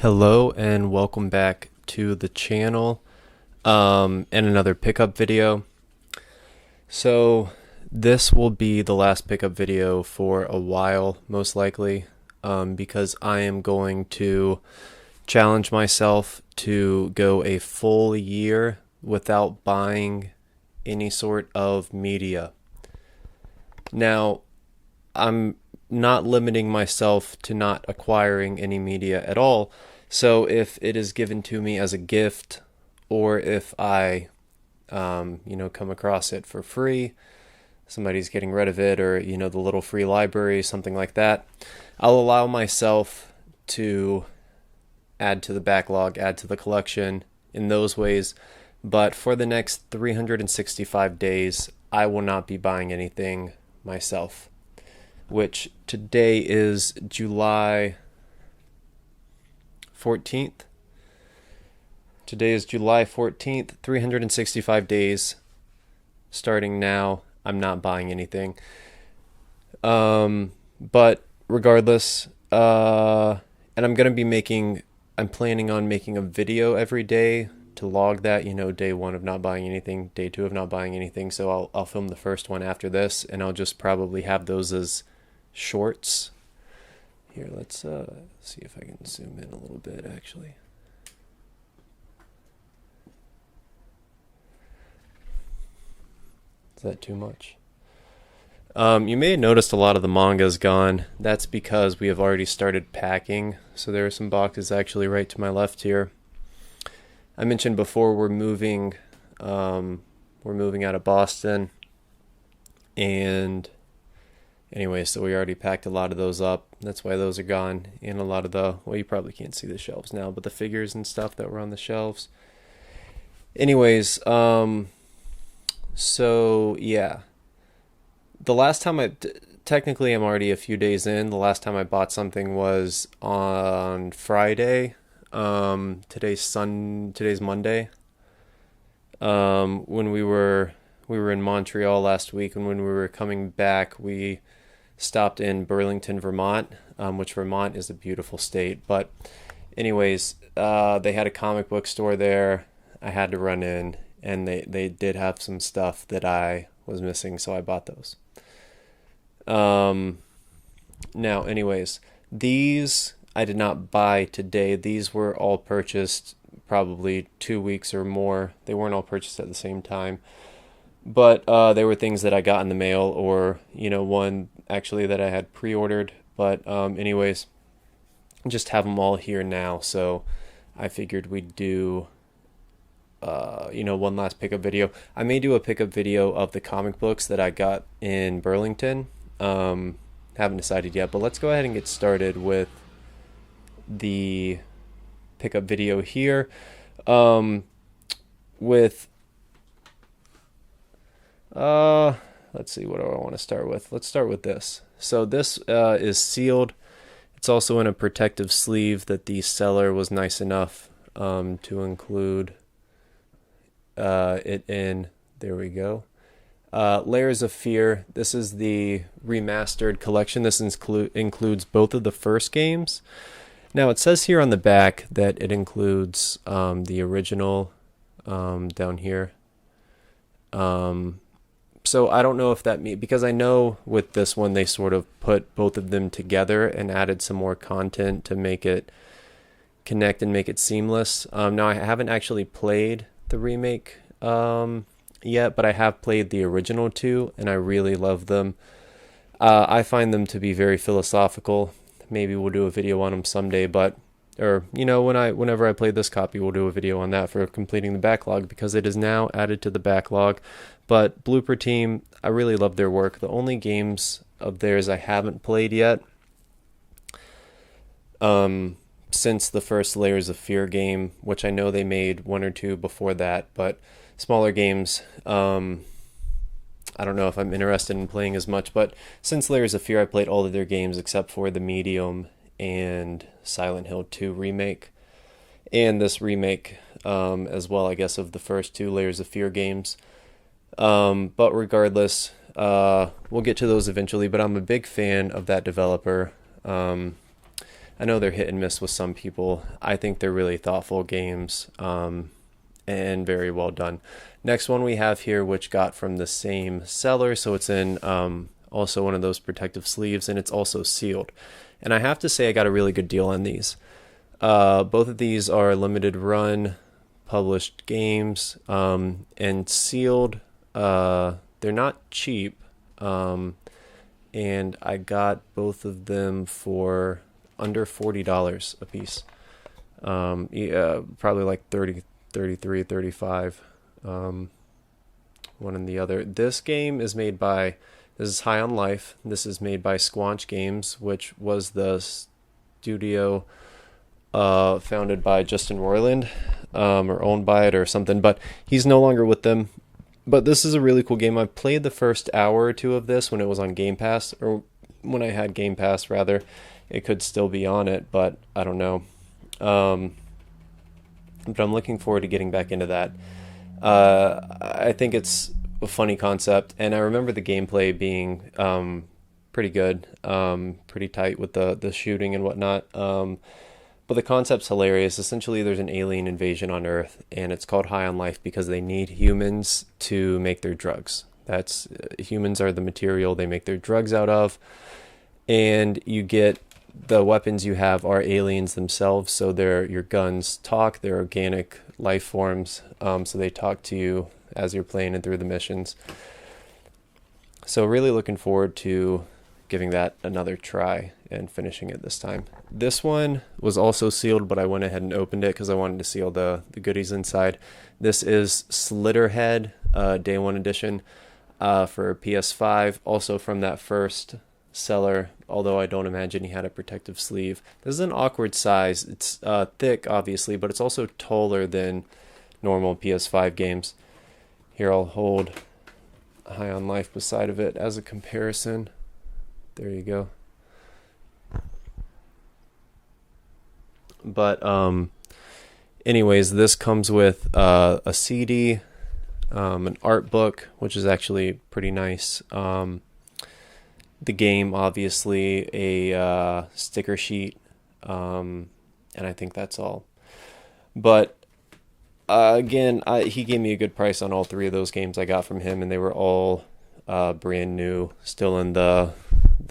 Hello and welcome back to the channel and another pickup video. So this will be the last pickup video for a while, most likely, because I am going to challenge myself to go a full year without buying any sort of media. Now, I'm not limiting myself to not acquiring any media at all. So if it is given to me as a gift, or if I, come across it for free, somebody's getting rid of it, or, the little free library, something like that, I'll allow myself to add to the backlog, add to the collection in those ways. But for the next 365 days, I will not be buying anything myself, which today is July 14th. Today is July 14th, 365 days. Starting now, I'm not buying anything. But regardless, and I'm planning on making a video every day to log that, day one of not buying anything, day two of not buying anything. So I'll film the first one after this, and I'll just probably have those as shorts. Here, let's see if I can zoom in a little bit, actually. Is that too much? You may have noticed a lot of the manga's gone. That's because we have already started packing. So there are some boxes actually right to my left here. I mentioned before we're moving out of Boston, and anyway, so we already packed a lot of those up. That's why those are gone. And a lot of well, you probably can't see the shelves now, but the figures and stuff that were on the shelves. Anyways, so yeah. The last time technically I'm already a few days in. The last time I bought something was on Friday. Today's Monday. When we were in Montreal last week, and when we were coming back, we stopped in Burlington, Vermont, which Vermont is a beautiful state. But anyways, they had a comic book store there. I had to run in, and they did have some stuff that I was missing, so I bought those. Now, anyways, these I did not buy today. These were all purchased probably 2 weeks or more. They weren't all purchased at the same time. But they were things that I got in the mail, or, one actually that I had pre-ordered. But anyways, just have them all here now. So I figured we'd do, one last pickup video. I may do a pickup video of the comic books that I got in Burlington. Haven't decided yet, but let's go ahead and get started with the pickup video here. Let's see, what do I want to start with? Let's start with this. So this is sealed. It's also in a protective sleeve that the seller was nice enough to include it in. There we go. Layers of Fear. This is the remastered collection. This includes both of the first games. Now it says here on the back that it includes the original down here. So I don't know if that means, because I know with this one they sort of put both of them together and added some more content to make it connect and make it seamless. Now I haven't actually played the remake yet, but I have played the original two, and I really love them. I find them to be very philosophical. Maybe we'll do a video on them someday, whenever I play this copy, we'll do a video on that for completing the backlog, because it is now added to the backlog. But Blooper Team, I really love their work. The only games of theirs I haven't played yet, since the first Layers of Fear game, which I know they made one or two before that, but smaller games, I don't know if I'm interested in playing as much. But since Layers of Fear, I played all of their games except for the Medium and Silent Hill 2 remake, and this remake as well, I guess, of the first two Layers of Fear games. But regardless, we'll get to those eventually, but I'm a big fan of that developer. I know they're hit and miss with some people. I think they're really thoughtful games, and very well done. Next one we have here, which got from the same seller, so it's in also one of those protective sleeves, and it's also sealed. And I have to say I got a really good deal on these. Both of these are limited run published games, and sealed. They're not cheap, and I got both of them for under $40 a piece. Yeah, probably like 30, 33, 35. One and the other. This game is made by, this is High on Life. This is made by Squanch Games, which was the studio founded by Justin Roiland, or owned by it or something, but he's no longer with them. But this is a really cool game. I played the first hour or two of this when it was on Game Pass, or when I had Game Pass rather. It could still be on it, but I don't know. But I'm looking forward to getting back into that. I think it's a funny concept, and I remember the gameplay being pretty good, pretty tight with the shooting and whatnot. But the concept's hilarious. Essentially, there's an alien invasion on Earth, and it's called High on Life because they need humans to make their drugs. That's humans are the material they make their drugs out of, and you get the weapons you have are aliens themselves. So your guns talk. They're organic life forms. So they talk to you as you're playing and through the missions. So really looking forward to giving that another try and finishing it this time. This one was also sealed, but I went ahead and opened it because I wanted to see all the goodies inside. This is Slitterhead Day 1 Edition for PS5, also from that first seller, although I don't imagine he had a protective sleeve. This is an awkward size. It's thick, obviously, but it's also taller than normal PS5 games. Here, I'll hold High on Life beside of it as a comparison. There you go. But anyways, this comes with a CD, an art book, which is actually pretty nice. The game, obviously, a sticker sheet, and I think that's all. But again, he gave me a good price on all three of those games I got from him, and they were all brand new, still in the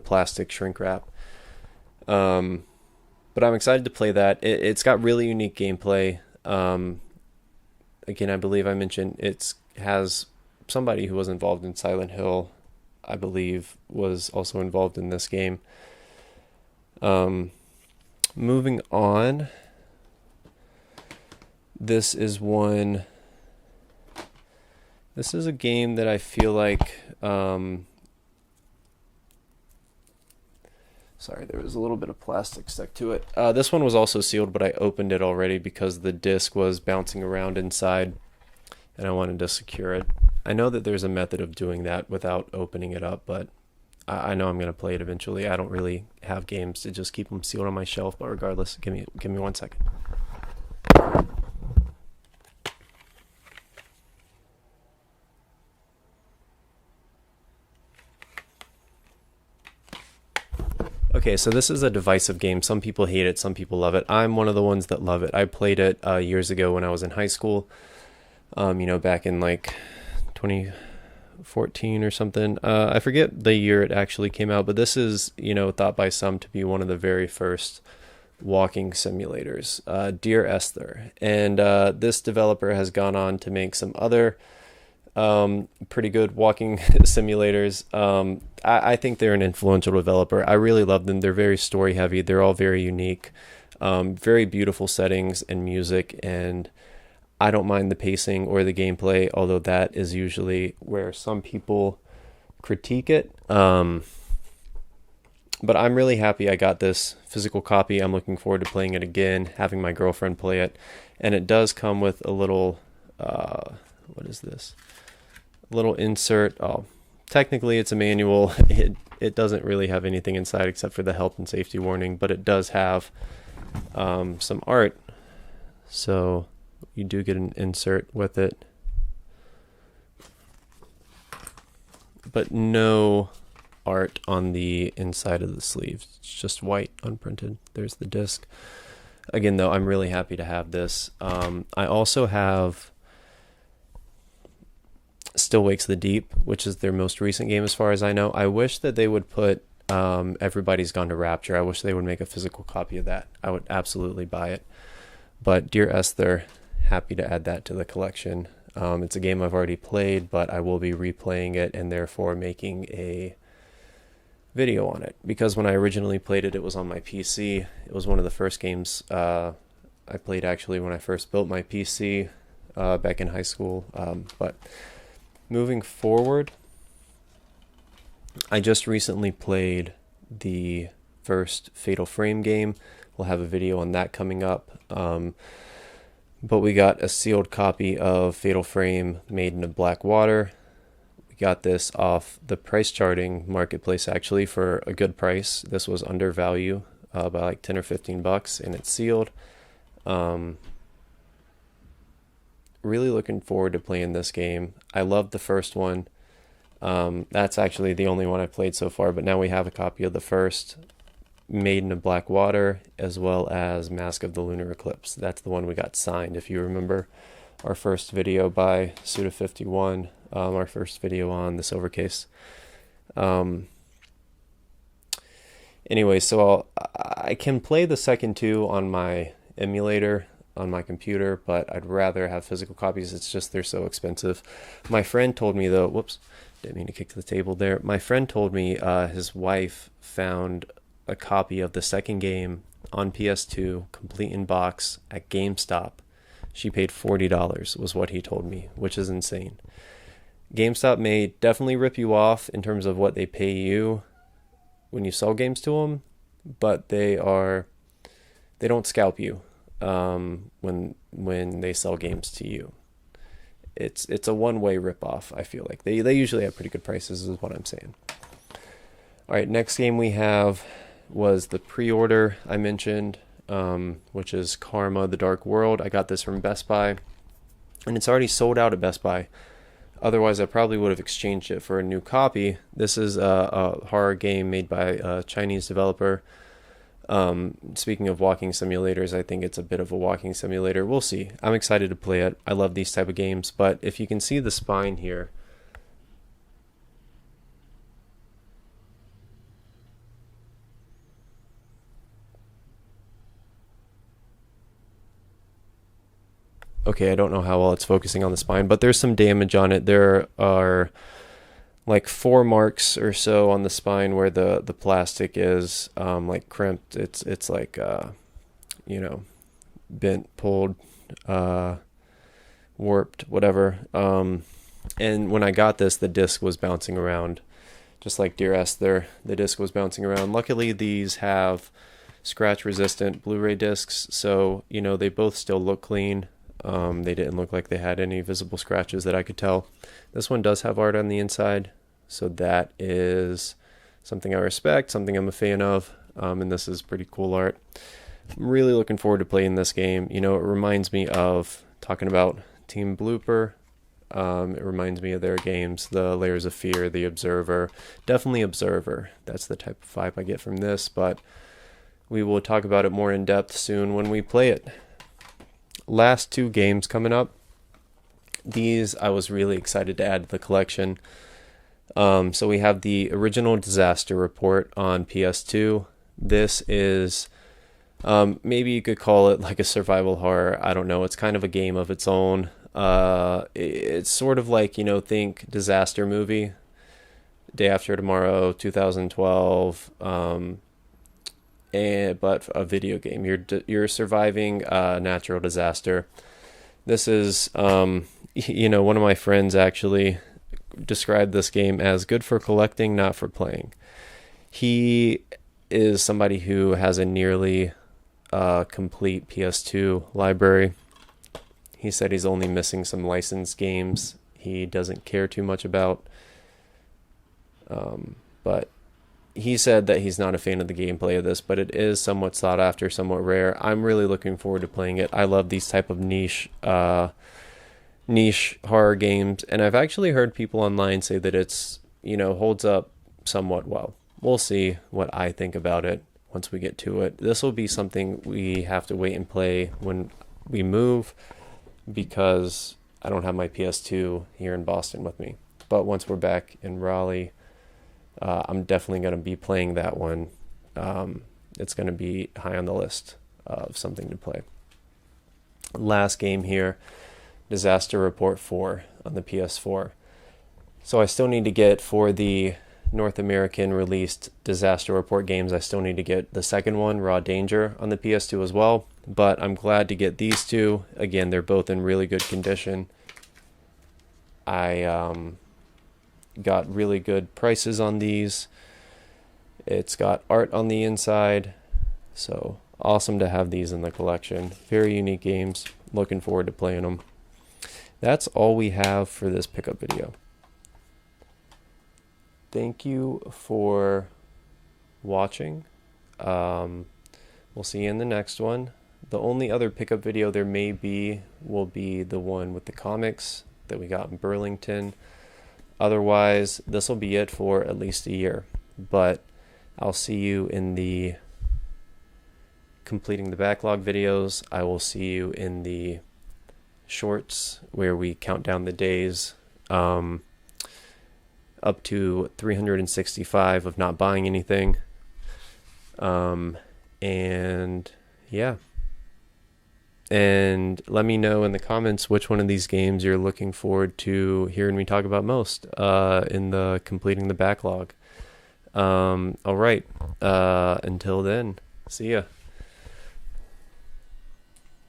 plastic shrink wrap. But I'm excited to play that. It's got really unique gameplay. Again, I believe I mentioned it has somebody who was involved in Silent Hill, I believe, was also involved in this game. Moving on. This is a game that I feel like, sorry, there was a little bit of plastic stuck to it. This one was also sealed, but I opened it already because the disc was bouncing around inside, and I wanted to secure it. I know that there's a method of doing that without opening it up, but I know I'm going to play it eventually. I don't really have games to just keep them sealed on my shelf, but regardless, give me 1 second. Okay, so this is a divisive game. Some people hate it, some people love it. I'm one of the ones that love it. I played it years ago when I was in high school, back in like 2014 or something. I forget the year it actually came out, but this is, thought by some to be one of the very first walking simulators, Dear Esther. And this developer has gone on to make some other pretty good walking simulators. I think they're an influential developer. I really love them. They're very story heavy. They're all very unique, very beautiful settings and music, and I don't mind the pacing or the gameplay, although that is usually where some people critique it. But I'm really happy I got this physical copy. I'm looking forward to playing it again, having my girlfriend play it, and it does come with a little, what is this? A little insert. Oh, technically it's a manual. It doesn't really have anything inside except for the health and safety warning, but it does have some art. So you do get an insert with it, but no art on the inside of the sleeve. It's just white, unprinted. There's the disc. Again, though, I'm really happy to have this. I also have Still Wakes the Deep, which is their most recent game as far as I know. I wish that they would put Everybody's Gone to Rapture. I wish they would make a physical copy of that. I would absolutely buy it. But Dear Esther, happy to add that to the collection. It's a game I've already played, but I will be replaying it and therefore making a video on it. Because when I originally played it, it was on my PC. It was one of the first games I played actually when I first built my PC back in high school. But moving forward, I just recently played the first Fatal Frame game. We'll have a video on that coming up. But we got a sealed copy of Fatal Frame Maiden of Black Water. We got this off the price charting marketplace actually for a good price. This was under value by like 10 or 15 bucks, and it's sealed. Really looking forward to playing this game. I loved the first one. That's actually the only one I've played so far, but now we have a copy of the first Maiden of Black Water, as well as Mask of the Lunar Eclipse. That's the one we got signed, if you remember our first video by Suda51, our first video on the silver case. Anyway, so I can play the second two on my emulator on my computer, but I'd rather have physical copies. It's just they're so expensive. My friend told me though, whoops, didn't mean to kick the table there. My friend told me his wife found a copy of the second game on PS2, complete in box, at GameStop. She paid $40 was what he told me, which is insane. GameStop may definitely rip you off in terms of what they pay you when you sell games to them, but they don't scalp you when they sell games to you. It's a one-way rip-off, I feel like. They usually have pretty good prices, is what I'm saying. All right, next game we have was the pre-order I mentioned, which is Karma: The Dark World. I got this from Best Buy, and it's already sold out at Best Buy. Otherwise, I probably would have exchanged it for a new copy. This is a horror game made by a Chinese developer. Speaking of walking simulators, I think it's a bit of a walking simulator. We'll see. I'm excited to play it. I love these type of games, but if you can see the spine here, okay, I don't know how well it's focusing on the spine, but there's some damage on it. There are like 4 marks or so on the spine where the plastic is like crimped. It's like you know, bent, pulled, warped, whatever. And when I got this, the disc was bouncing around, just like Dear Esther. The disc was bouncing around. Luckily, these have scratch-resistant Blu-ray discs, so you know they both still look clean. They didn't look like they had any visible scratches that I could tell. This one does have art on the inside, so that is something I respect, something I'm a fan of, and this is pretty cool art. I'm really looking forward to playing this game. You know, it reminds me of, talking about Team Blooper, it reminds me of their games, the Layers of Fear, The Observer. Definitely Observer. That's the type of vibe I get from this, but we will talk about it more in depth soon when we play it. Last 2 games coming up. These I was really excited to add to the collection. So we have the original Disaster Report on PS2. This is maybe you could call it like a survival horror. I don't know. It's kind of a game of its own. It's sort of like, you know, think disaster movie, Day After Tomorrow, 2012. But a video game. You're surviving a natural disaster. This is, you know, one of my friends actually described this game as good for collecting, not for playing. He is somebody who has a nearly complete PS2 library. He said he's only missing some licensed games he doesn't care too much about. But he said that he's not a fan of the gameplay of this, but it is somewhat sought after, somewhat rare. I'm really looking forward to playing it. I love these type of niche horror games, and I've actually heard people online say that it's, you know, holds up somewhat well. We'll see what I think about it once we get to it. This will be something we have to wait and play when we move, because I don't have my PS2 here in Boston with me. But once we're back in Raleigh, I'm definitely going to be playing that one. It's going to be high on the list of something to play. Last game here, Disaster Report 4 on the PS4. So I still need to get, for the North American released Disaster Report games, I still need to get the second one, Raw Danger, on the PS2 as well. But I'm glad to get these two. Again, they're both in really good condition. I got really good prices on these. It's got art on the inside, so awesome to have these in the collection. Very unique games. Looking forward to playing them. That's all we have for this pickup video. Thank you for watching. We'll see you in the next one. The only other pickup video there may be will be the one with the comics that we got in Burlington. Otherwise, this will be it for at least a year. But I'll see you in the completing the backlog videos. I will see you in the shorts where we count down the days up to 365 of not buying anything. And yeah. And let me know in the comments which one of these games you're looking forward to hearing me talk about most in the completing the backlog. All right. Until then, see ya.